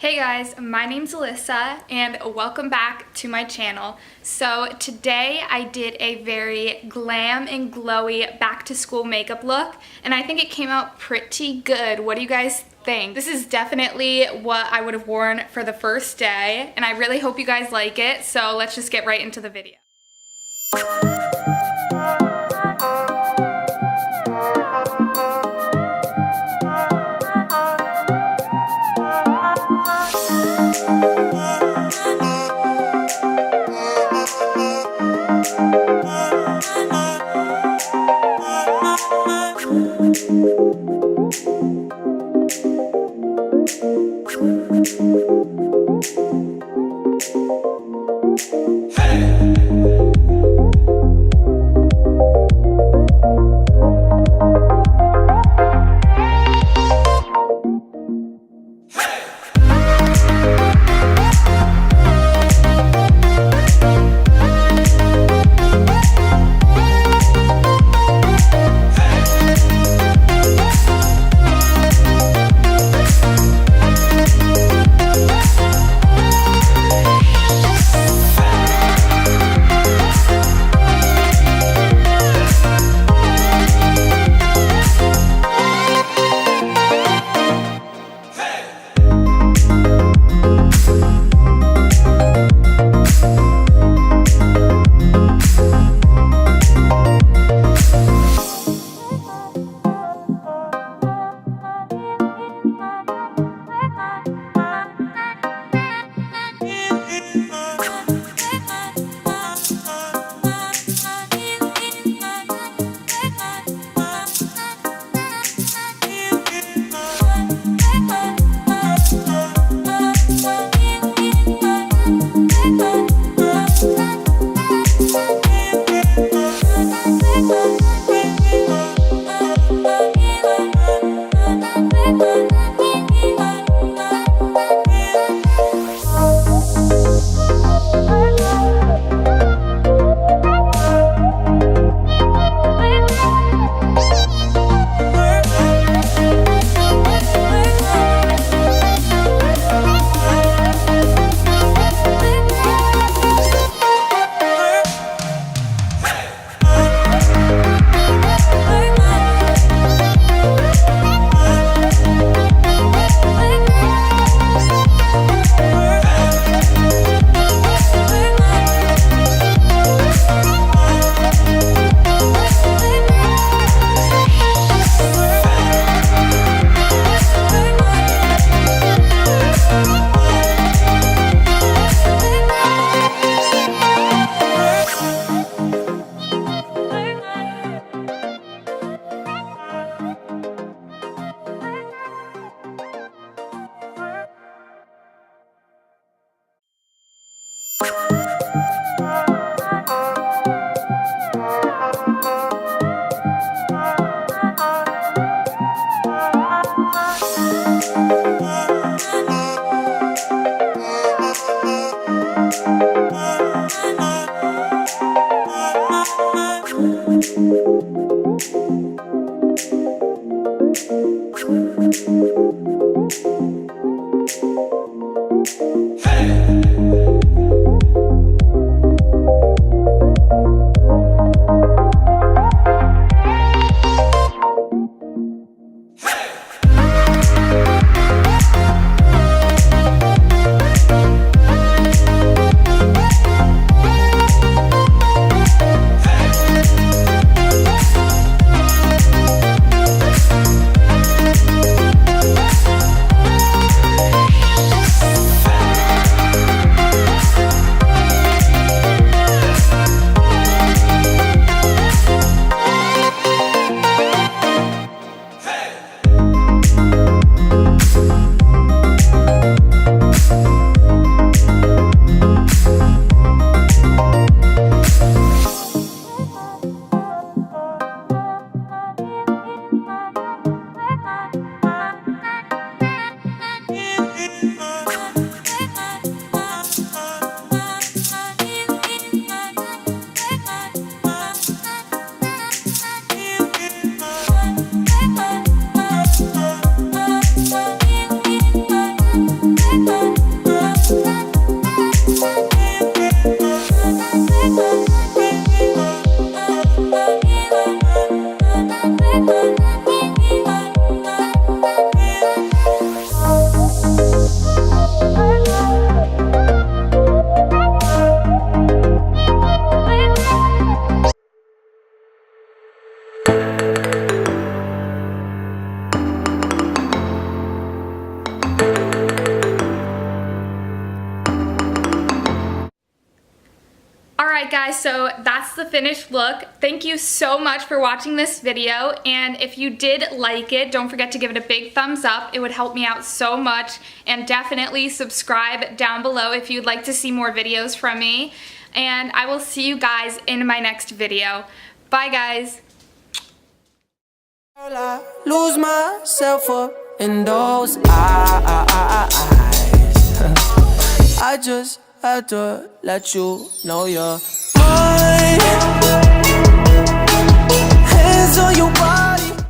Hey guys, my name's Alyssa and welcome back to my channel. So today I did a very glam and glowy back to school makeup look and I think it came out pretty good. What do you guys think? This is definitely what I would have worn for the first day and I really hope you guys like it. So let's just get right into the video. Alright guys, so that's the finished look. Thank you so much for watching this video, and if you did like it, don't forget to give it a big thumbs up. It would help me out so much, and definitely subscribe down below if you'd like to see more videos from me. And I will see you guys in my next video. Bye guys! I lose myself up in those eyes. I just had to let you know you're mine. Hands on your body.